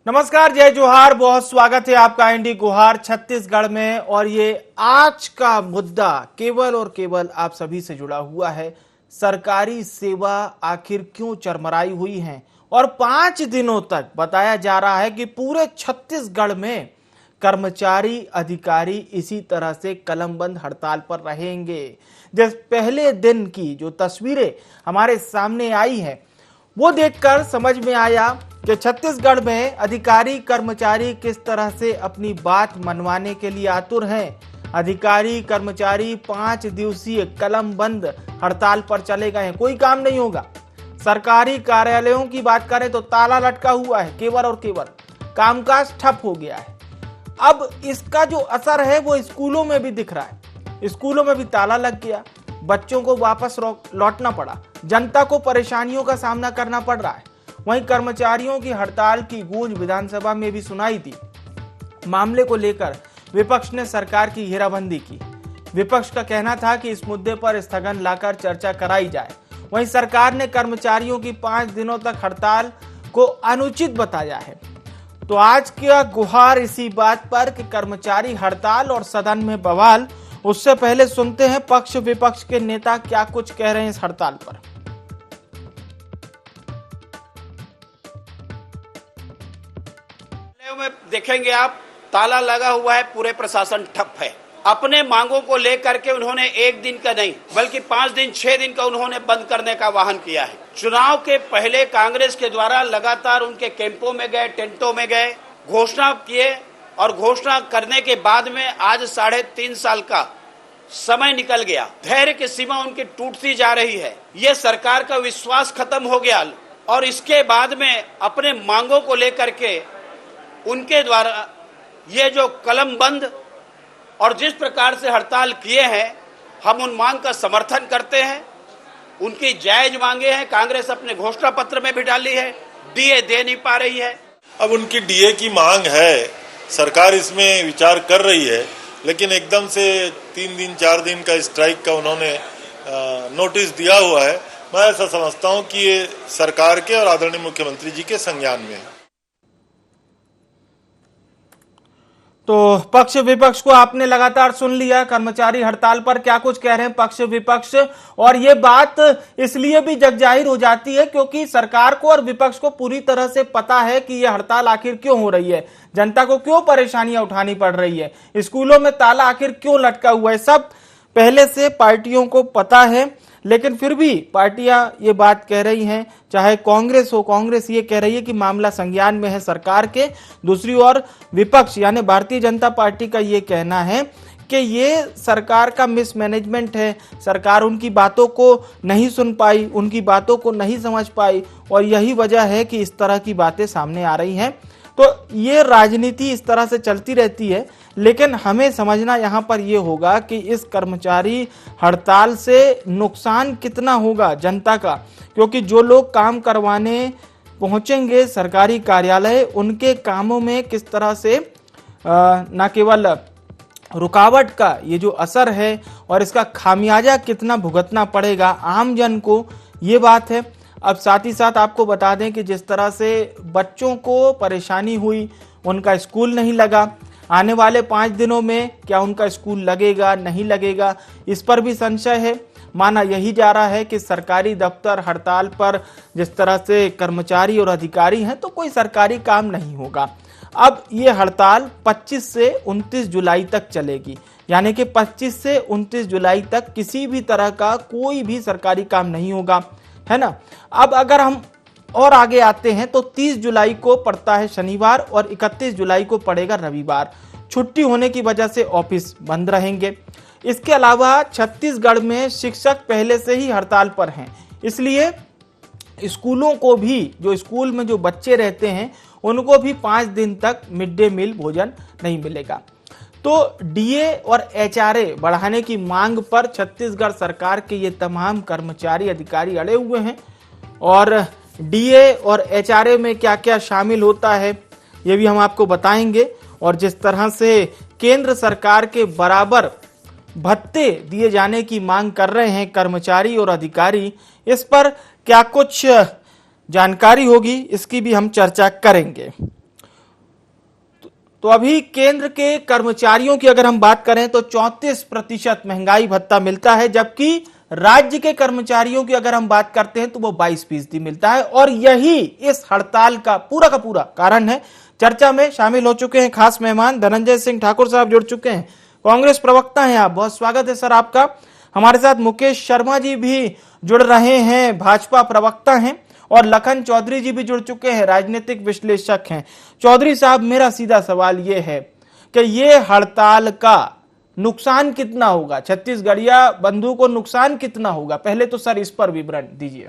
नमस्कार, जय जोहार। बहुत स्वागत है आपका इंडी गुहार छत्तीसगढ़ में। और ये आज का मुद्दा केवल और केवल आप सभी से जुड़ा हुआ है। सरकारी सेवा आखिर क्यों चरमराई हुई है और 5 दिनों तक बताया जा रहा है कि पूरे छत्तीसगढ़ में कर्मचारी अधिकारी इसी तरह से कलमबंद हड़ताल पर रहेंगे। जिस पहले दिन की जो तस्वीरें हमारे सामने आई है वो देखकर समझ में आया कि छत्तीसगढ़ में अधिकारी कर्मचारी किस तरह से अपनी बात मनवाने के लिए आतुर हैं। अधिकारी कर्मचारी 5 दिवसीय कलमबंद हड़ताल पर चले गए हैं। कोई काम नहीं होगा। सरकारी कार्यालयों की बात करें तो ताला लटका हुआ है, केवल और केवल कामकाज ठप हो गया है। अब इसका जो असर है वो स्कूलों में भी दिख रहा है। स्कूलों में भी ताला लग गया, बच्चों को वापस लौटना पड़ा, जनता को परेशानियों का सामना करना पड़ रहा है। वहीं कर्मचारियों की हड़ताल की गूंज विधानसभा में भी सुनाई थी। मामले को लेकर विपक्ष ने सरकार की घेराबंदी की। विपक्ष का कहना था कि इस मुद्दे पर स्थगन लाकर चर्चा कराई जाए। वहीं सरकार ने कर्मचारियों की 5 दिनों तक हड़ताल को अनुचित बताया है। तो आज क्या गुहार इसी बात पर कि कर्मचारी हड़ताल और सदन में बवाल। उससे पहले सुनते हैं पक्ष विपक्ष के नेता क्या कुछ कह रहे हैं इस हड़ताल पर। में देखेंगे आप, ताला लगा हुआ है, पूरे प्रशासन ठप है। अपने मांगों को लेकर के उन्होंने एक दिन का नहीं बल्कि 5 दिन 6 दिन का उन्होंने बंद करने का वाहन किया है। चुनाव के पहले कांग्रेस के द्वारा लगातार उनके कैंपों में गए, टेंटों में गए, घोषणा किए और घोषणा करने के बाद में आज 3.5 साल का समय निकल गया। धैर्य की सीमा उनकी टूटती जा रही है। ये सरकार का विश्वास खत्म हो गया और इसके बाद में अपने मांगों को लेकर के उनके द्वारा ये जो कलम बंद और जिस प्रकार से हड़ताल किए हैं, हम उन मांग का समर्थन करते हैं। उनकी जायज मांगे हैं। कांग्रेस अपने घोषणा पत्र में भी डाली है, डीए दे नहीं पा रही है। अब उनकी डीए की मांग है, सरकार इसमें विचार कर रही है, लेकिन एकदम से 3 दिन 4 दिन का स्ट्राइक का उन्होंने नोटिस दिया हुआ है। मैं ऐसा समझता हूं कि ये सरकार के और आदरणीय मुख्यमंत्री जी के संज्ञान में है। तो पक्ष विपक्ष को आपने लगातार सुन लिया। कर्मचारी हड़ताल पर क्या कुछ कह रहे हैं पक्ष विपक्ष। और ये बात इसलिए भी जगजाहिर हो जाती है क्योंकि सरकार को और विपक्ष को पूरी तरह से पता है कि ये हड़ताल आखिर क्यों हो रही है, जनता को क्यों परेशानियां उठानी पड़ रही है, स्कूलों में ताला आखिर क्यों लटका हुआ है। सब पहले से पार्टियों को पता है, लेकिन फिर भी पार्टियां ये बात कह रही हैं, चाहे कांग्रेस हो, कांग्रेस ये कह रही है कि मामला संज्ञान में है सरकार के। दूसरी ओर विपक्ष यानी भारतीय जनता पार्टी का ये कहना है कि ये सरकार का मिसमैनेजमेंट है, सरकार उनकी बातों को नहीं सुन पाई, उनकी बातों को नहीं समझ पाई और यही वजह है कि इस तरह की बातें सामने आ रही हैं। तो ये राजनीति इस तरह से चलती रहती है, लेकिन हमें समझना यहाँ पर ये होगा कि इस कर्मचारी हड़ताल से नुकसान कितना होगा जनता का, क्योंकि जो लोग काम करवाने पहुंचेंगे सरकारी कार्यालय, उनके कामों में किस तरह से न केवल रुकावट का ये जो असर है और इसका खामियाजा कितना भुगतना पड़ेगा आम जन को, ये बात है। अब साथ ही साथ आपको बता दें कि जिस तरह से बच्चों को परेशानी हुई, उनका स्कूल नहीं लगा, आने वाले 5 दिनों में क्या उनका स्कूल लगेगा नहीं लगेगा, इस पर भी संशय है। माना यही जा रहा है कि सरकारी दफ्तर हड़ताल पर जिस तरह से कर्मचारी और अधिकारी हैं तो कोई सरकारी काम नहीं होगा। अब ये हड़ताल 25 से 29 जुलाई तक चलेगी, यानी कि 25 से 29 जुलाई तक किसी भी तरह का कोई भी सरकारी काम नहीं होगा, है ना। अब अगर हम और आगे आते हैं तो 30 जुलाई को पड़ता है शनिवार और 31 जुलाई को पड़ेगा रविवार। छुट्टी होने की वजह से ऑफिस बंद रहेंगे। इसके अलावा छत्तीसगढ़ में शिक्षक पहले से ही हड़ताल पर हैं, इसलिए स्कूलों को भी, जो स्कूल में जो बच्चे रहते हैं उनको भी 5 दिन तक मिड डे मील भोजन नहीं मिलेगा। तो डीए और एचआरए बढ़ाने की मांग पर छत्तीसगढ़ सरकार के ये तमाम कर्मचारी अधिकारी अड़े हुए हैं। और डीए और एचआरए में क्या क्या शामिल होता है ये भी हम आपको बताएंगे। और जिस तरह से केंद्र सरकार के बराबर भत्ते दिए जाने की मांग कर रहे हैं कर्मचारी और अधिकारी, इस पर क्या कुछ जानकारी होगी, इसकी भी हम चर्चा करेंगे। तो अभी केंद्र के कर्मचारियों की अगर हम बात करें तो 34% महंगाई भत्ता मिलता है, जबकि राज्य के कर्मचारियों की अगर हम बात करते हैं तो वो 22% मिलता है। और यही इस हड़ताल का पूरा कारण है। चर्चा में शामिल हो चुके हैं खास मेहमान धनंजय सिंह ठाकुर साहब जुड़ चुके हैं, कांग्रेस प्रवक्ता हैं आप, बहुत स्वागत है सर आपका। हमारे साथ मुकेश शर्मा जी भी जुड़ रहे हैं, भाजपा प्रवक्ता हैं, और लखन चौधरी जी भी जुड़ चुके हैं, राजनीतिक विश्लेषक हैं। चौधरी साहब, मेरा सीधा सवाल ये है कि ये हड़ताल का नुकसान कितना होगा, छत्तीसगढ़िया बंधु को नुकसान कितना होगा? पहले तो सर इस पर विवरण दीजिए।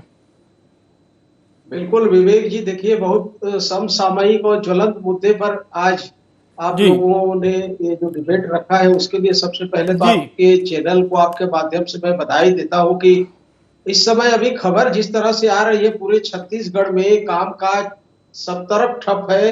बिल्कुल विवेक जी, देखिए बहुत समसामयिक और ज्वलंत मुद्दे पर आज आप लोगों ने ये जो डिबेट रखा है उसके लिए सबसे पहले तो आपके चैनल को आपके माध्यम से मैं बधाई देता हूं कि इस समय अभी खबर जिस तरह से आ रही है पूरे छत्तीसगढ़ में कामकाज सब तरफ ठप है।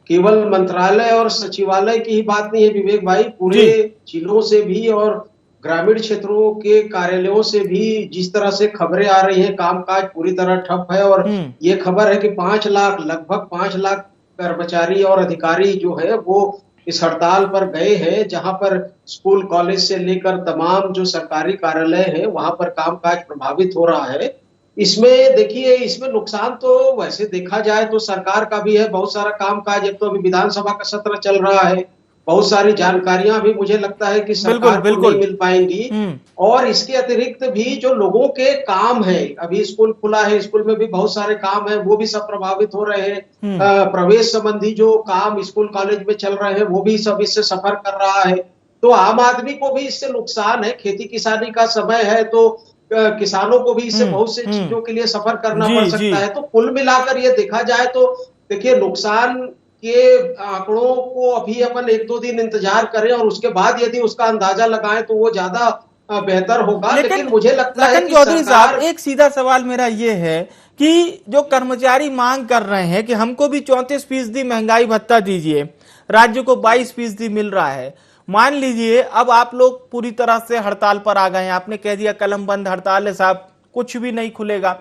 केवल मंत्रालय और सचिवालय की ही बात नहीं है विवेक भाई, पूरे जिलों से भी और ग्रामीण क्षेत्रों के कार्यालयों से भी जिस तरह से खबरें आ रही हैं कामकाज पूरी तरह ठप है। और ये खबर है कि लगभग 5 लाख कर्मचारी और अधिकारी जो है वो इस हड़ताल पर गए हैं, जहां पर स्कूल कॉलेज से लेकर तमाम जो सरकारी कार्यालय है वहां पर कामकाज प्रभावित हो रहा है। इसमें देखिए, इसमें नुकसान तो वैसे देखा जाए तो सरकार का भी है, बहुत सारा कामकाज। एक तो अभी विधानसभा का सत्र चल रहा है, बहुत सारी जानकारियां भी मुझे लगता है कि सरकार को नहीं मिल पाएंगी। और इसके अतिरिक्त भी जो लोगों के काम है, अभी स्कूल खुला है, स्कूल में भी बहुत सारे काम है, वो भी सब प्रभावित हो रहे हैं। प्रवेश संबंधी जो काम स्कूल कॉलेज में चल रहे हैं वो भी सब इससे सफर कर रहा है। तो आम आदमी को भी इससे नुकसान है। खेती किसानी का समय है तो किसानों को भी इससे बहुत से चीजों के लिए सफर करना पड़ सकता है। तो कुल मिलाकर ये देखा जाए तो देखिए, नुकसान के आंकड़ों को अभी अपन 1-2 दिन इंतजार करें और उसके बाद यदि उसका अंदाजा लगाएं तो वो ज्यादा बेहतर होगा। लेकिन मुझे लगता है कि चौधरी साहब, एक सीधा सवाल मेरा ये है कि जो कर्मचारी मांग कर रहे हैं कि हमको भी 34% महंगाई भत्ता दीजिए, राज्य को 22% मिल रहा है, मान लीजिए अब आप लोग पूरी तरह से हड़ताल पर आ गए हैं, आपने कह दिया कलम बंद हड़ताल है साहब, कुछ भी नहीं खुलेगा,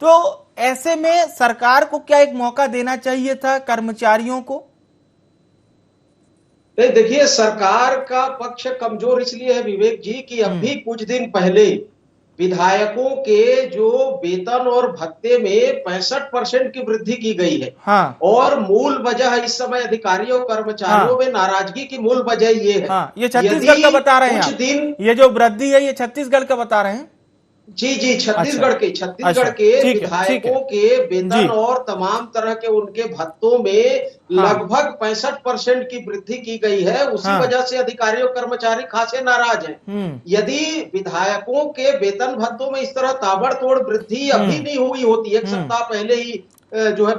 तो ऐसे में सरकार को क्या एक मौका देना चाहिए था कर्मचारियों को? देखिए, सरकार का पक्ष कमजोर इसलिए है विवेक जी कि अभी कुछ दिन पहले विधायकों के जो वेतन और भत्ते में 65% की वृद्धि की गई है। हाँ। और मूल वजह इस समय अधिकारियों और कर्मचारियों में नाराजगी की मूल वजह ये है। हाँ, ये छत्तीसगढ़ का बता रहे हैं कुछ दिन, ये जो वृद्धि है ये छत्तीसगढ़ का बता रहे हैं। जी, छत्तीसगढ़ के विधायकों के वेतन और तमाम तरह के उनके भत्तों में लगभग 65% की वृद्धि की गई है। उसी वजह से अधिकारी और कर्मचारी खासे नाराज हैं। यदि विधायकों के वेतन भत्तों में इस तरह ताबड़तोड़ वृद्धि अभी नहीं हुई होती, 1 सप्ताह पहले ही जो है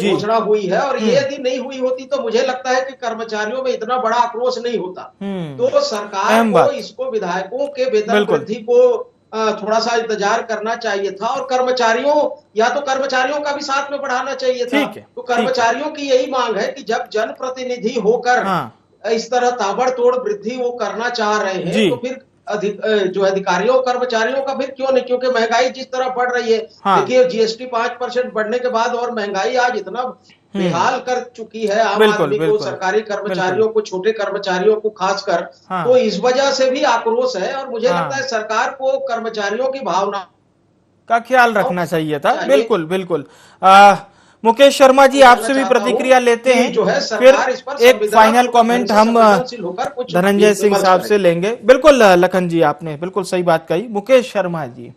घोषणा हुई है, और ये यदि नहीं हुई होती तो मुझे लगता है कि कर्मचारियों में इतना बड़ा आक्रोश नहीं होता। तो सरकार को इसको विधायकों के वेतन वृद्धि को थोड़ा सा इंतजार करना चाहिए था, और कर्मचारियों का भी साथ में बढ़ाना चाहिए था। तो कर्मचारियों की यही मांग है कि जब जनप्रतिनिधि होकर इस तरह ताबड़तोड़ वृद्धि वो करना चाह रहे हैं तो फिर जो अधिकारियों कर्मचारियों का फिर क्यों नहीं, क्योंकि महंगाई जिस तरह बढ़ रही है। देखिए, जीएसटी 5% बढ़ने के बाद और महंगाई आज इतना बेहाल कर चुकी है आम आदमी को, सरकारी कर्मचारियों को, छोटे कर्मचारियों को खासकर। तो इस वजह से भी आक्रोश है, और मुझे लगता है सरकार को कर्मचारियों की भावना का ख्याल रखना चाहिए था। बिल्कुल। मुकेश शर्मा जी, आपसे भी प्रतिक्रिया लेते हैं, जो है फिर एक फाइनल कमेंट हम धनंजय सिंह साहब से लेंगे। बिल्कुल लखन जी, आपने बिल्कुल सही बात कही। मुकेश शर्मा जी,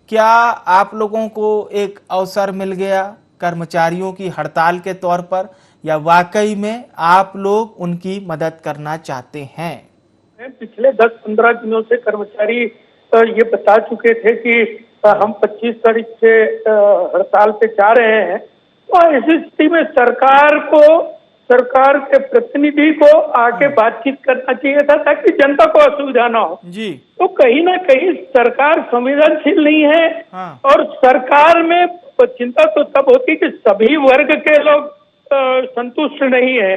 क्या आप लोगों को एक अवसर मिल गया कर्मचारियों की हड़ताल के तौर पर, या वाकई में आप लोग उनकी मदद करना चाहते हैं? पिछले 10-15 दिनों से कर्मचारी ये बता चुके थे कि हम 25 तारीख से हड़ताल पे जा रहे हैं। तो ऐसी स्थिति में सरकार के प्रतिनिधि को आके बातचीत करना चाहिए था ताकि जनता को असुविधा ना हो जी। तो कहीं ना कहीं सरकार संवेदनशील नहीं है। हाँ। और सरकार में चिंता तो तब होती कि सभी वर्ग के लोग संतुष्ट नहीं है।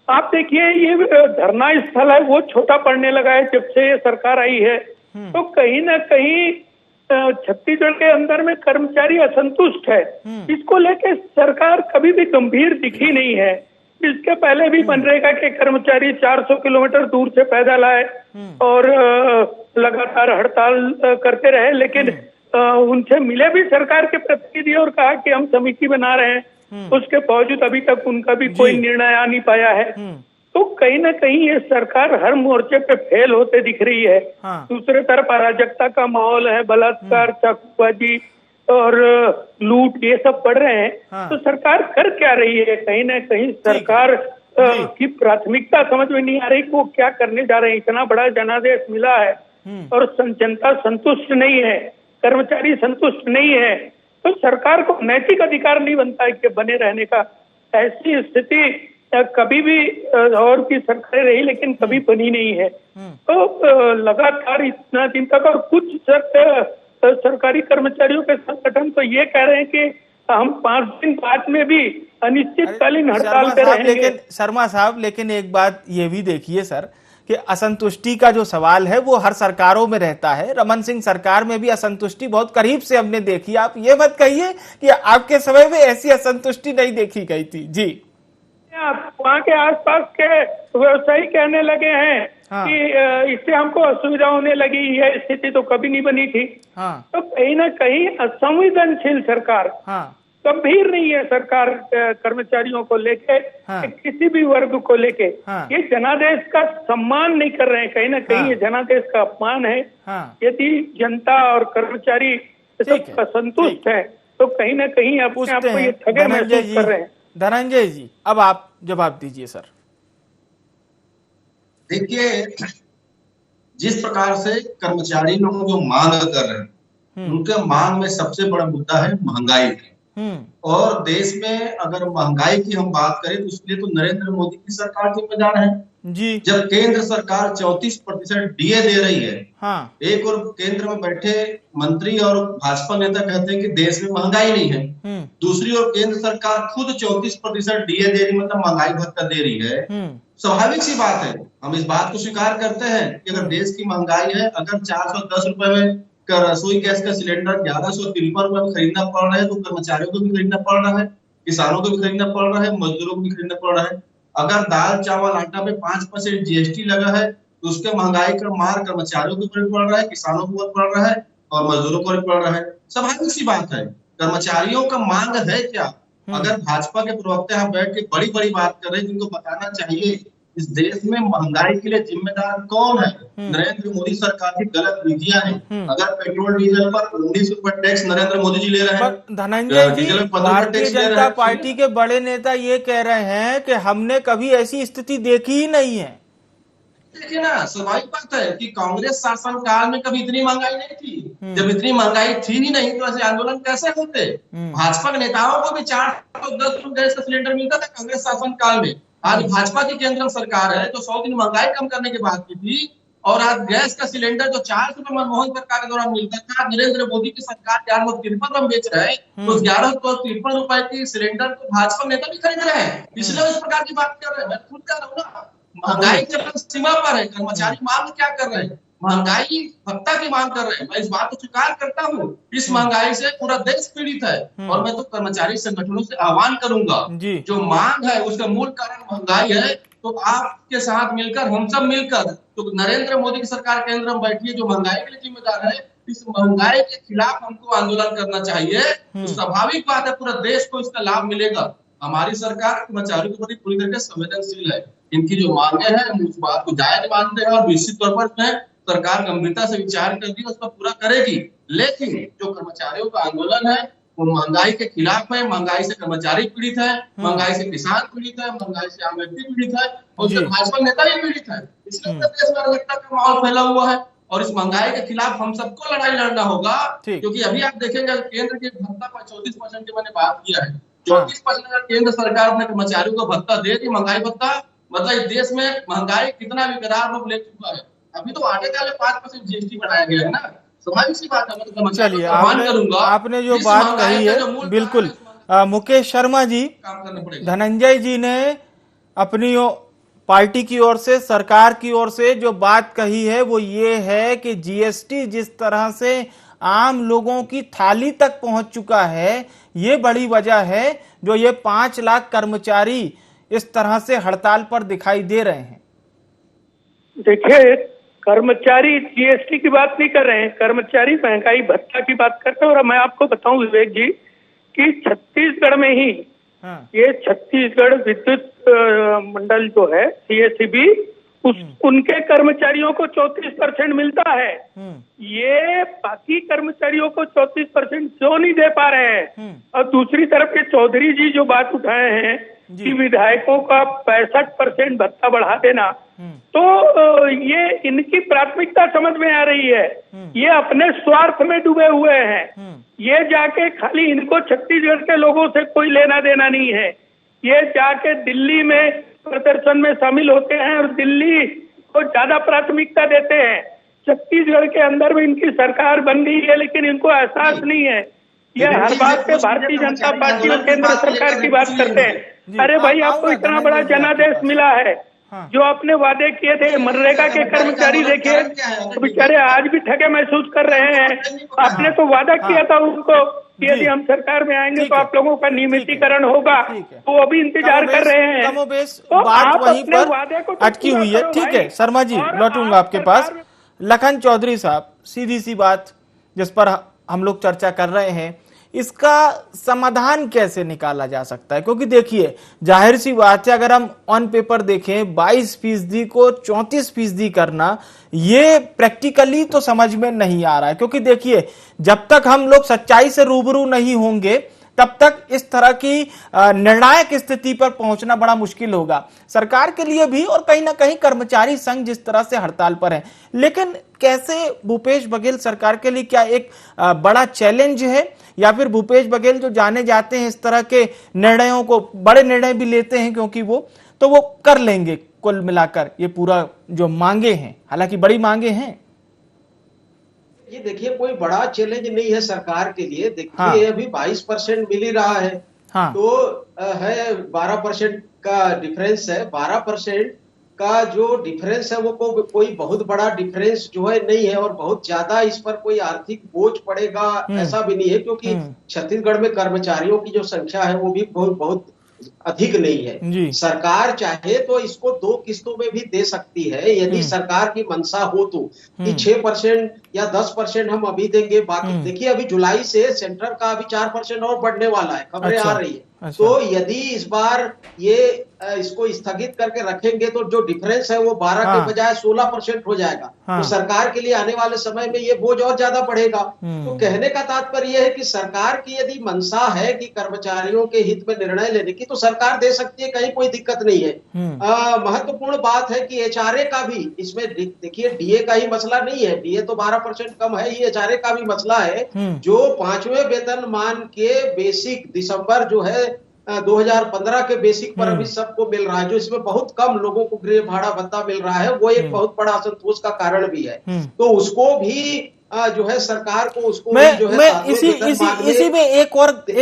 आप देखिए, ये धरना स्थल है वो छोटा पड़ने लगा है जब से ये सरकार आई है। तो कहीं ना कहीं छत्तीसगढ़ के अंदर में कर्मचारी असंतुष्ट है। इसको लेके सरकार कभी भी गंभीर दिखी नहीं है। इसके पहले भी मनरेगा के कर्मचारी 400 किलोमीटर दूर से पैदल आए और लगातार हड़ताल करते रहे, लेकिन उनसे मिले भी सरकार के प्रतिनिधि और कहा कि हम समिति बना रहे हैं। उसके बावजूद अभी तक उनका भी कोई निर्णय आ नहीं पाया है। तो कहीं ना कहीं ये सरकार हर मोर्चे पे फेल होते दिख रही है। दूसरे तरफ अराजकता का माहौल है, बलात्कार, चाकूबाजी और लूट ये सब बढ़ रहे हैं। तो सरकार कर क्या रही है? कहीं ना कहीं सरकार की प्राथमिकता समझ में नहीं आ रही कि वो क्या करने जा रहे हैं। इतना बड़ा जनादेश मिला है और जनता संतुष्ट नहीं है, कर्मचारी संतुष्ट नहीं है, तो सरकार को नैतिक अधिकार नहीं बनता है कि बने रहने का। ऐसी स्थिति कभी भी और की सरकारें रही लेकिन कभी बनी नहीं है। तो लगातार इतना दिन तक, और कुछ सरकारी कर्मचारियों के संगठन तो ये कह रहे हैं कि हम 5 दिन बाद में भी अनिश्चितकालीन हड़ताल पे रहेंगे। लेकिन शर्मा साहब, लेकिन एक बात ये भी देखिए सर कि असंतुष्टि का जो सवाल है वो हर सरकारों में रहता है। रमन सिंह सरकार में भी असंतुष्टि बहुत करीब से हमने देखी। आप ये मत कहिए कि आपके समय में ऐसी असंतुष्टि नहीं देखी गई थी। जी, वहाँ के आसपास के व्यवसायी कहने लगे हैं कि इससे हमको असुविधा होने लगी, यह स्थिति तो कभी नहीं बनी थी। तो कहीं ना कहीं असंवेदनशील सरकार, गंभीर नहीं है सरकार कर्मचारियों को लेके, किसी भी वर्ग को लेके। ये जनादेश का सम्मान नहीं कर रहे हैं, कहीं ना कहीं ये जनादेश का अपमान है। यदि जनता और कर्मचारी सब असंतुष्ट है तो कहीं ना कहीं अपने आप को ये ठगे महसूस कर रहे हैं। धनंजय जी, अब आप जवाब दीजिए सर। देखिए, जिस प्रकार से कर्मचारी लोग जो मांग कर रहे हैं, उनके मांग में सबसे बड़ा मुद्दा है महंगाई। और देश में अगर महंगाई की हम बात करें तो उसके लिए तो नरेंद्र मोदी की सरकार जिम्मेदार है जी। जब केंद्र सरकार 34% डीए दे रही है, एक और केंद्र में बैठे मंत्री और भाजपा नेता कहते हैं कि देश में महंगाई नहीं है, दूसरी ओर केंद्र सरकार खुद 34% डीए दे रही, मतलब महंगाई भत्ता दे रही है। स्वाभाविक सी बात है, हम इस बात को स्वीकार करते हैं कि अगर देश की महंगाई है, अगर 410 रुपए में रसोई गैस का सिलेंडर 1153 रुपए में खरीदना पड़ रहा है तो कर्मचारियों को भी खरीदना पड़ रहा है, किसानों को भी खरीदना पड़ रहा है, मजदूरों को भी खरीदना पड़ रहा है। अगर दाल चावल आटा पे 5% जीएसटी लगा है तो उसके महंगाई का मार कर्मचारियों को भी पड़ रहा है, किसानों को भी पड़ रहा है और मजदूरों को भी पड़ रहा है। स्वाभाविक सी बात है, कर्मचारियों का मांग है क्या? अगर भाजपा के प्रवक्ता यहाँ बैठ के बड़ी बड़ी बात कर रहे हैं, जिनको बताना चाहिए इस देश में महंगाई के लिए जिम्मेदार कौन है? नरेंद्र मोदी सरकार की गलत नीतियां हैं। अगर पेट्रोल डीजल पर 19 रुपए टैक्स नरेंद्र मोदी जी ले रहे हैं। धनंजय जी, भारतीय जनता पार्टी के बड़े नेता ये कह रहे हैं कि हमने कभी ऐसी स्थिति देखी ही नहीं है। देखिए ना, स्वाभाविक बात है कि कांग्रेस शासन काल में कभी इतनी महंगाई नहीं थी। जब इतनी महंगाई थी ही नहीं तो ऐसे आंदोलन कैसे होते? भाजपा के नेताओं को भी 410 रुपए गैस का सिलेंडर मिलता था कांग्रेस शासन काल में। आज भाजपा की केंद्र सरकार है तो 100 दिन महंगाई कम करने की बात की थी, और आज गैस का सिलेंडर जो 400 रुपए मनमोहन सरकार के दौरान मिलता था, नरेंद्र मोदी की सरकार 1153 बेच रहे हैं, तो उस 1153 रुपए की सिलेंडर को भाजपा नेता भी खरीद रहे हैं, इसलिए इस प्रकार की बात कर रहे हैं। मैं खुद कह रहा हूँ ना, महंगाई के अपनी सीमा पर है, कर्मचारी मांग क्या कर रहे हैं? महंगाई भत्ता की मांग कर रहे हैं। मैं इस बात को स्वीकार करता हूँ, इस महंगाई से पूरा देश पीड़ित है, और मैं तो कर्मचारी संगठनों से आह्वान करूंगा, जो मांग है उसका मूल कारण महंगाई है, तो आपके साथ मिलकर, हम सब मिलकर, तो नरेंद्र मोदी की सरकार केंद्र में बैठी है जो महंगाई के लिए जिम्मेदार है, इस महंगाई के खिलाफ हमको आंदोलन करना चाहिए। तो स्वाभाविक बात है पूरा देश को इसका लाभ मिलेगा। हमारी सरकार कर्मचारियों के प्रति पूरी तरीके से संवेदनशील है, इनकी जो मांगे हैं हम उस बात को जायज मानते हैं, और निश्चित तौर पर सरकार गंभीरता से विचार करती है, उसका पूरा करेगी। लेकिन जो कर्मचारियों का आंदोलन है वो महंगाई के खिलाफ है, महंगाई से कर्मचारी पीड़ित है, महंगाई से किसान पीड़ित है, महंगाई से आम व्यक्ति पीड़ित है, और जो भाजपा नेता ही पीड़ित है। इसलिए देश में अराजकता का माहौल फैला हुआ है, और इस महंगाई के खिलाफ हम सबको लड़ाई लड़ना होगा। क्योंकि अभी आप देखेंगे केंद्र के भत्ता पर 34% की मैंने बात किया है, 34% केंद्र सरकार अपने कर्मचारियों को भत्ता दे दी, महंगाई भत्ता, मतलब देश में महंगाई कितना विकराल रूप ले चुका है। अभी तो आटे दाल 5% जीएसटी बढ़ाया गया है ना, स्वाभाविक सी बात है। चलिए, आपने जो बात कही है बिल्कुल। मुकेश शर्मा जी, धनंजय जी ने अपनी पार्टी की ओर से, सरकार की ओर से जो बात कही है वो ये है कि जीएसटी जिस तरह से आम लोगों की थाली तक पहुंच चुका है, ये बड़ी वजह है जो ये 5 लाख कर्मचारी इस तरह से हड़ताल पर दिखाई दे रहे हैं? देखिए, कर्मचारी जीएसटी की बात नहीं कर रहे हैं, कर्मचारी महंगाई भत्ता की बात करते हैं। और मैं आपको बताऊं विवेक जी कि छत्तीसगढ़ में ही ये छत्तीसगढ़ विद्युत मंडल जो है CSEB, उनके कर्मचारियों को 34% मिलता है। ये बाकी कर्मचारियों को 34% क्यों नहीं दे पा रहे हैं? और दूसरी तरफ ये चौधरी जी जो बात उठाए हैं कि विधायकों का 65% भत्ता बढ़ा देना, तो ये इनकी प्राथमिकता समझ में आ रही है। ये अपने स्वार्थ में डूबे हुए हैं। ये जाके खाली इनको छत्तीसगढ़ के लोगों से कोई लेना देना नहीं है। ये जाके दिल्ली में प्रदर्शन में शामिल होते हैं और दिल्ली को ज्यादा प्राथमिकता देते हैं। छत्तीसगढ़ के अंदर में इनकी सरकार बन गई है, लेकिन इनको एहसास नहीं है। ये हर बात पे भारतीय जनता पार्टी और केंद्र सरकार की बात करते हैं। अरे भाई, आपको इतना बड़ा जनादेश मिला है, जो आपने वादे किए थे मनरेगा के कर्मचारी, देखिए बेचारे आज भी ठगे महसूस कर रहे हैं। आपने तो वादा किया था उनको कि यदि हम सरकार में आएंगे तो आप लोगों का नियमितीकरण होगा, तो अभी इंतजार कर रहे हैं। तो बात वहीं पर अटकी हुई है। ठीक है शर्मा जी, लौटूंगा आपके पास। लखन चौधरी साहब, सीधी सी बात जिस पर हम लोग चर्चा कर रहे हैं, इसका समाधान कैसे निकाला जा सकता है? क्योंकि देखिए, जाहिर सी बात है, अगर हम ऑन पेपर देखें 22% को 34% करना, ये प्रैक्टिकली तो समझ में नहीं आ रहा है। क्योंकि देखिए, जब तक हम लोग सच्चाई से रूबरू नहीं होंगे तब तक इस तरह की निर्णायक स्थिति पर पहुंचना बड़ा मुश्किल होगा सरकार के लिए भी, और कहीं ना कहीं कर्मचारी संघ जिस तरह से हड़ताल पर है। लेकिन कैसे भूपेश बघेल सरकार के लिए क्या एक बड़ा चैलेंज है, या फिर भूपेश बघेल जो जाने जाते हैं इस तरह के निर्णयों को, बड़े निर्णय भी लेते हैं क्योंकि वो कर लेंगे कुल मिलाकर ये पूरा जो मांगे हैं, हालांकि बड़ी मांगे हैं? ये देखिए, कोई बड़ा चैलेंज नहीं है सरकार के लिए। देखिए, अभी 22% मिल ही रहा है, तो है 12% का डिफरेंस है। 12% का जो डिफरेंस है वो कोई बहुत बड़ा डिफरेंस जो है नहीं है, और बहुत ज्यादा इस पर कोई आर्थिक बोझ पड़ेगा ऐसा भी नहीं है, क्योंकि छत्तीसगढ़ में कर्मचारियों की जो संख्या है वो भी बहुत अधिक नहीं है। सरकार चाहे तो इसको 2 किस्तों में भी दे सकती है, यदि सरकार की मंशा हो तो, कि 6% या 10% हम अभी देंगे। बाकी देखिए, अभी जुलाई से सेंटर का अभी 4% और बढ़ने वाला है, खबरें आ रही है। तो यदि इस बार ये इसको स्थगित करके रखेंगे तो जो डिफरेंस है वो 12 के बजाय 16% हो जाएगा। तो सरकार के लिए आने वाले समय में ये बोझ और ज्यादा बढ़ेगा। तो कहने का तात्पर्य है कि सरकार की यदि मंशा है कि कर्मचारियों के हित में निर्णय लेने की, तो सरकार दे सकती है, कहीं कोई दिक्कत नहीं है। महत्वपूर्ण बात है कि HRA का भी इसमें देखिए, DA का ही मसला नहीं है, DA तो 12% कम है, ये HRA का भी मसला है, जो 5वें वेतनमान के बेसिक दिसंबर जो है 2015 के बेसिक पर अभी सबको मिल रहा है, जो इसमें बहुत कम लोगों को गृह भाड़ा भत्ता मिल रहा है, वो एक बहुत बड़ा असंतोष का कारण भी है। तो उसको भी जो है सरकार को उसको मैं इसी में एक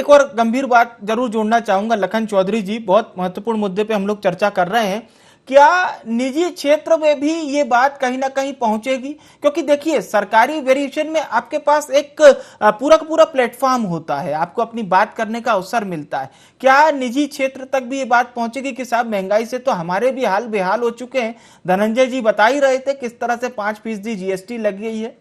और गंभीर बात जरूर जोड़ना चाहूंगा। लखन चौधरी जी, बहुत महत्वपूर्ण मुद्दे पे हम लोग चर्चा कर रहे हैं। क्या निजी क्षेत्र में भी ये बात कहीं ना कहीं पहुंचेगी? क्योंकि देखिए, सरकारी वेरिएशन में आपके पास एक पूरा प्लेटफॉर्म होता है, आपको अपनी बात करने का अवसर मिलता है। क्या निजी क्षेत्र तक भी ये बात पहुंचेगी कि साहब, महंगाई से तो हमारे भी हाल बेहाल हो चुके हैं? धनंजय जी बता ही रहे थे किस तरह से 5% GST लग गई है।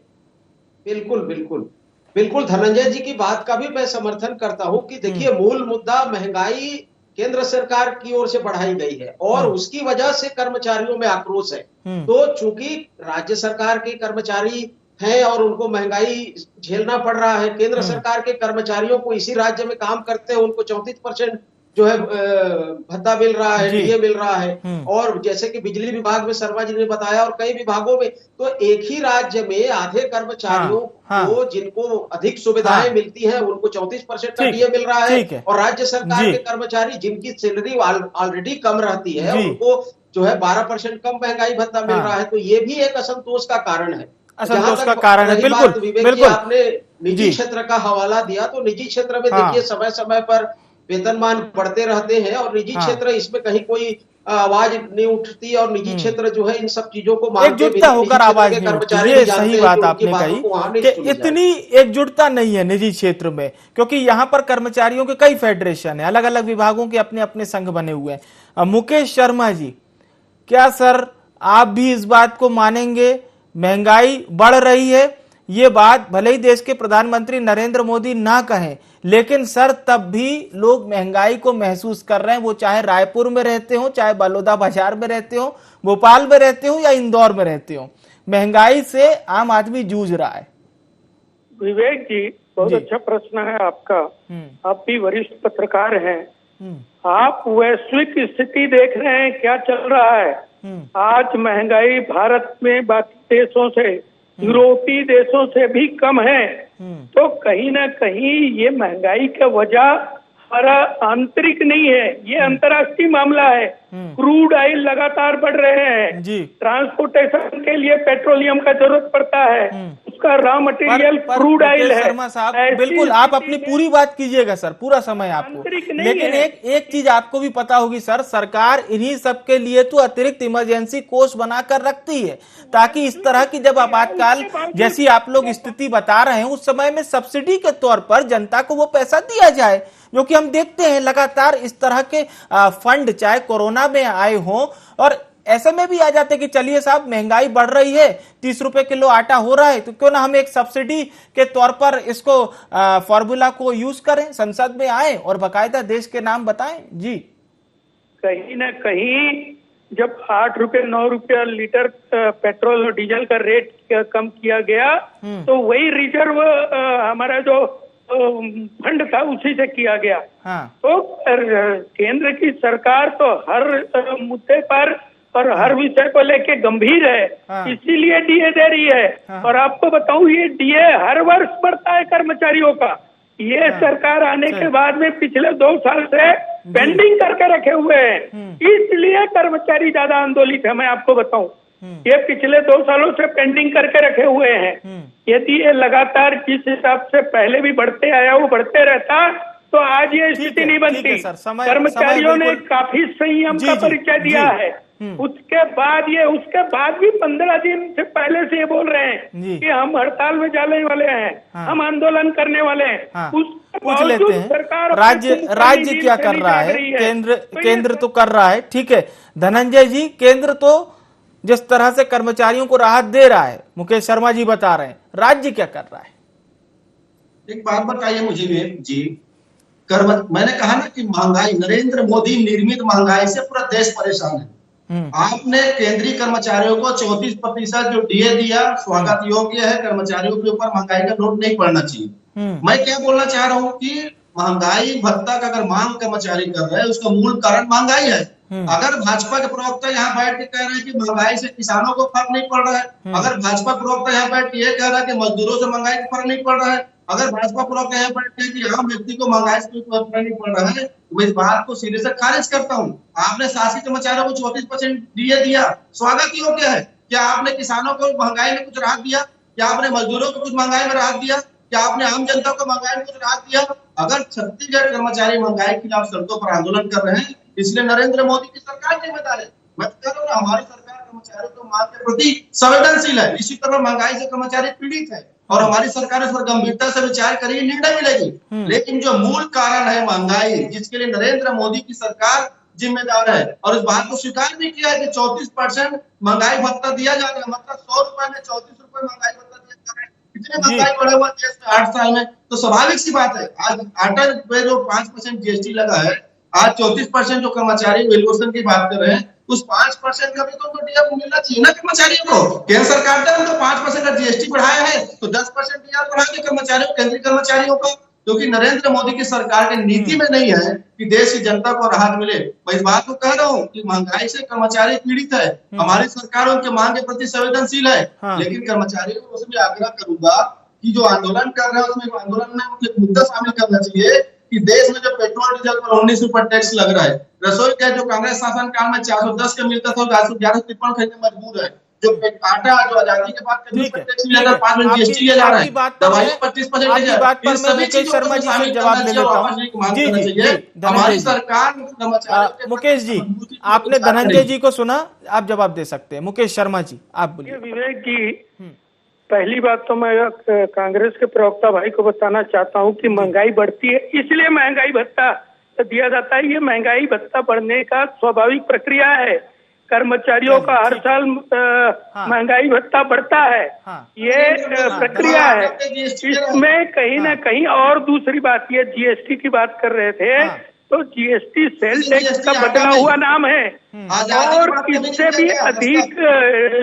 बिल्कुल धनंजय जी की बात का भी मैं समर्थन करता हूं कि देखिए, मूल मुद्दा महंगाई केंद्र सरकार की ओर से बढ़ाई गई है, और उसकी वजह से कर्मचारियों में आक्रोश है। तो चूंकि राज्य सरकार के कर्मचारी हैं और उनको महंगाई झेलना पड़ रहा है, केंद्र सरकार के कर्मचारियों को इसी राज्य में काम करते हैं उनको 34% जो है भत्ता मिल रहा है, DA मिल रहा है। और जैसे कि बिजली विभाग में शर्मा जी ने बताया, और कई विभागों में, तो एक ही राज्य में आधे कर्मचारियों को जिनको अधिक सुविधाएं मिलती हैं उनको 34% का DA मिल रहा है, और राज्य सरकार के कर्मचारी जिनकी सैलरी ऑलरेडी कम रहती है उनको जो है 12% कम महंगाई भत्ता मिल रहा है। तो ये भी एक असंतोष का कारण है, असंतोष का कारण है। बिल्कुल। आपने निजी क्षेत्र का हवाला दिया, तो निजी क्षेत्र में देखिए समय समय पर वेतनमान बढ़ते रहते हैं, और निजी क्षेत्र इसमें कहीं कोई आवाज नहीं उठती और निजी क्षेत्र जो है इन सब चीजों को मानते एकजुटता होकर आवाज नहीं उठती। ये सही बात आपने कही कि इतनी एकजुटता नहीं है निजी क्षेत्र में, क्योंकि यहाँ पर कर्मचारियों के कई फेडरेशन है, अलग अलग विभागों के अपने अपने संघ बने हुए हैं। मुकेश शर्मा जी, क्या सर आप भी इस बात को मानेंगे महंगाई बढ़ रही है? ये बात भले ही देश के प्रधानमंत्री नरेंद्र मोदी ना कहें, लेकिन सर तब भी लोग महंगाई को महसूस कर रहे हैं, वो चाहे रायपुर में रहते हो, चाहे बलौदा बाजार में रहते हो, भोपाल में रहते हो या इंदौर में रहते हो, महंगाई से आम आदमी जूझ रहा है। विवेक जी, बहुत अच्छा प्रश्न है आपका। आप भी वरिष्ठ पत्रकार हैं, आप वैश्विक स्थिति देख रहे हैं क्या चल रहा है। आज महंगाई भारत में बाकी देशों से, यूरोपीय देशों से भी कम है। तो कहीं ना कहीं ये महंगाई का वजह हमारा आंतरिक नहीं है, ये अंतर्राष्ट्रीय मामला है। क्रूड ऑयल लगातार बढ़ रहे हैं, ट्रांसपोर्टेशन के लिए पेट्रोलियम का जरूरत पड़ता है, उसका रॉ मटेरियल क्रूड ऑयल है। शर्मा साहब बिल्कुल आप अपनी पूरी बात कीजिएगा सर, पूरा समय आपको, लेकिन एक चीज आपको भी पता होगी सर, सरकार इन्हीं सब के लिए तो अतिरिक्त इमरजेंसी कोष बनाकर रखती है, ताकि इस तरह की जब आपातकाल जैसी आप लोग स्थिति बता रहे हैं उस समय में सब्सिडी के तौर पर जनता को वो पैसा दिया जाए, जो कि हम देखते हैं लगातार इस तरह के फंड चाहे कोरोना में आए हों और ऐसे में भी आ जाते कि चलिए साहब महंगाई बढ़ रही है, 30 रुपए किलो आटा हो रहा है, तो क्यों ना हम एक सब्सिडी के तौर पर इसको फॉर्मूला को यूज करें, संसद में आए और बाकायदा देश के नाम बताएं। जी, कहीं ना कहीं जब 8 रुपए 9 रुपया लीटर पेट्रोल और डीजल का रेट कम किया गया, तो वही रिजर्व हमारा जो फंड था उसी से किया गया। तो केंद्र की सरकार तो हर मुद्दे पर और हर विषय को लेके गंभीर है, इसीलिए डीए दे रही है। और आपको बताऊं ये डीए हर वर्ष बढ़ता है कर्मचारियों का। ये सरकार आने के बाद में पिछले 2 साल से पेंडिंग करके रखे हुए हैं, इसलिए कर्मचारी ज्यादा आंदोलित है। मैं आपको बताऊं ये पिछले 2 सालों से पेंडिंग करके रखे हुए हैं। यदि ये लगातार जिस हिसाब से पहले भी बढ़ते आया वो बढ़ते रहता तो आज ये स्थिति नहीं बनती। कर्मचारियों ने काफी संयम का परिचय दिया है। उसके बाद भी 15 दिन से पहले से ये बोल रहे हैं कि हम हड़ताल में जाने वाले हैं, हम आंदोलन करने वाले हैं। पूछ लेते हैं राज्य क्या कर रहा है, केंद्र तो कर रहा है, ठीक है धनंजय जी, केंद्र तो जिस तरह से कर्मचारियों को राहत दे रहा है, मुकेश शर्मा जी बता रहे हैं, राज्य क्या कर रहा है? एक बात बताइए मुझे भी जी, मैंने कहा ना कि महंगाई, नरेंद्र मोदी निर्मित महंगाई से पूरा देश परेशान है। आपने केंद्रीय कर्मचारियों को 34% जो डीए दिया, स्वागत योग्य है, कर्मचारियों के ऊपर महंगाई का लोड नहीं पड़ना चाहिए। मैं क्या बोलना चाह रहा हूँ कि महंगाई भत्ता का अगर मांग कर्मचारी कर रहे हैं उसका मूल कारण महंगाई है। अगर भाजपा के प्रवक्ता यहाँ बैठ के कह रहे हैं कि महंगाई से किसानों को फर्क नहीं पड़ रहा है, अगर भाजपा प्रवक्ता यहाँ बैठ के ये कह रहा है कि मजदूरों से महंगाई का फर्क नहीं पड़ रहा है, अगर भाजपा प्रवक्ता यहाँ बैठ के कि आम व्यक्ति को महंगाई से कोई फर्क नहीं पड़ रहा है, तो मैं इस बात को सिरे से खारिज करता हूँ। आपने शासी कर्मचारियों को 34% डीए दिया, स्वागत योग्य है। क्या आपने किसानों को महंगाई में कुछ राहत दिया? क्या आपने मजदूरों को कुछ महंगाई में राहत दिया? क्या आपने आम जनता को महंगाई में कुछ राहत दिया? अगर छत्तीसगढ़ कर्मचारी महंगाई के खिलाफ सड़कों पर आंदोलन कर रहे हैं, इसलिए नरेंद्र मोदी की सरकार जिम्मेदार है। मैं कह रहा हूँ हमारी सरकार कर्मचारियों को मांग के प्रति संवेदनशील है। इसी तरह महंगाई से कर्मचारी पीड़ित है और हमारी सरकार इस पर गंभीरता से विचार करेगी, निर्णय मिलेगी। लेकिन जो मूल कारण है महंगाई, जिसके लिए नरेंद्र मोदी की सरकार जिम्मेदार है, और इस बात को स्वीकार भी किया है कि 34% महंगाई भत्ता दिया जा रहा है, मतलब 100 रुपए में 34 रुपए महंगाई भत्ता दिया जा रहा है। इतने महंगाई बढ़ा हुआ देश में 8 साल में, तो स्वाभाविक सी बात है। आज आटा पे जो 5% जीएसटी लगा है, आज 34% जो कर्मचारी वेल्युएशन की बात कर रहे हैं, उस 5% का भी तो डीए मिलना चाहिए ना कर्मचारियों को। केंद्र सरकार ने उनको 5% का जीएसटी बढ़ाया है, तो 10% डीए बढ़ा के कर्मचारियों, केंद्रीय कर्मचारियों को, क्योंकि नरेंद्र मोदी की सरकार की नीति में नहीं है कि देश की जनता को राहत मिले। मैं इस बात को कह रहा हूँ कि महंगाई से कर्मचारी पीड़ित है, हमारी सरकार उनके मांग के प्रति संवेदनशील है। लेकिन कर्मचारियों को उसमें आग्रह करूंगा कि जो आंदोलन कर रहे हैं उसमें आंदोलन में उनके मुद्दा शामिल करना चाहिए कि देश में जो पेट्रोल डीजल पर 19 रुपए टैक्स लग रहा है, रसोई गैस जो कांग्रेस शासन काल में 410 का मिलता था, 1153 खरीदने मजबूर है। जो आटा जो आजादी के बाद कभी टैक्स लिया था, 5 में जीएसटी लिया जा रहा है, दवाई 25% आपकी बात पर मैं मुकेश शर्मा जी से जवाब ले लेता हूँ। जी हमारी सरकार। मुकेश जी, आपने धनंजय जी को सुना, आप जवाब दे सकते हैं। मुकेश शर्मा जी आप बोलिए। विवेक जी, पहली बात तो मैं कांग्रेस के प्रवक्ता भाई को बताना चाहता हूं कि महंगाई बढ़ती है, इसलिए महंगाई भत्ता दिया जाता है। ये महंगाई भत्ता बढ़ने का स्वाभाविक प्रक्रिया है। कर्मचारियों का हर साल महंगाई भत्ता बढ़ता है, ये प्रक्रिया है। इसमें कहीं ना कहीं, और दूसरी बात, ये जीएसटी की बात कर रहे थे, तो जीएसटी सेल टैक्स का बदला हुआ नाम है, और इससे भी अधिक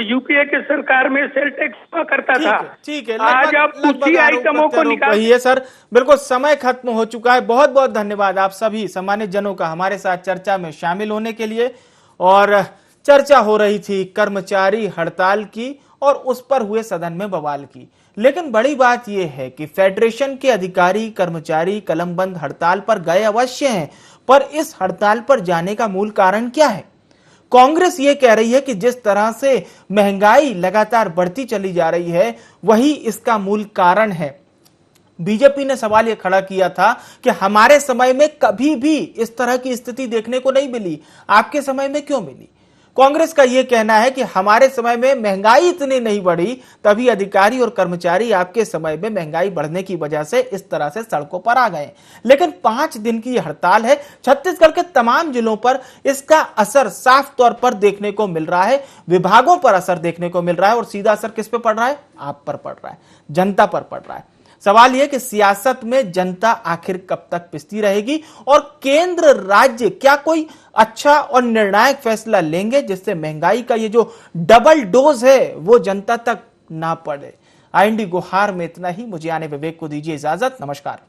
यूपीए के सरकार में सेल टैक्स हुआ करता था। ठीक है, आज आप उसी आइटमों को निकालिए। सर बिल्कुल समय खत्म हो चुका है। बहुत बहुत धन्यवाद आप सभी सम्मानित जनों का हमारे साथ चर्चा में शामिल होने के लिए। और चर्चा हो रही थी कर्मचारी हड़ताल की और उस पर हुए सदन में बवाल की, लेकिन बड़ी बात यह है कि फेडरेशन के अधिकारी कर्मचारी कलमबंद हड़ताल पर गए अवश्य हैं, पर इस हड़ताल पर जाने का मूल कारण क्या है? कांग्रेस ये कह रही है कि जिस तरह से महंगाई लगातार बढ़ती चली जा रही है वही इसका मूल कारण है। बीजेपी ने सवाल यह खड़ा किया था कि हमारे समय में कभी भी इस तरह की स्थिति देखने को नहीं मिली, आपके समय में क्यों मिली? कांग्रेस का यह कहना है कि हमारे समय में महंगाई इतनी नहीं बढ़ी, तभी अधिकारी और कर्मचारी आपके समय में महंगाई बढ़ने की वजह से इस तरह से सड़कों पर आ गए। लेकिन 5 दिन की हड़ताल है, छत्तीसगढ़ के तमाम जिलों पर इसका असर साफ तौर पर देखने को मिल रहा है, विभागों पर असर देखने को मिल रहा है। और सीधा असर किस पे पड़ रहा है? आप पर पड़ रहा है, जनता पर पड़ रहा है। सवाल यह कि सियासत में जनता आखिर कब तक पिसती रहेगी और केंद्र राज्य क्या कोई अच्छा और निर्णायक फैसला लेंगे जिससे महंगाई का ये जो डबल डोज है वो जनता तक ना पड़े। आईएनडी गुहार में इतना ही। मुझे आने विवेक को दीजिए इजाजत। नमस्कार।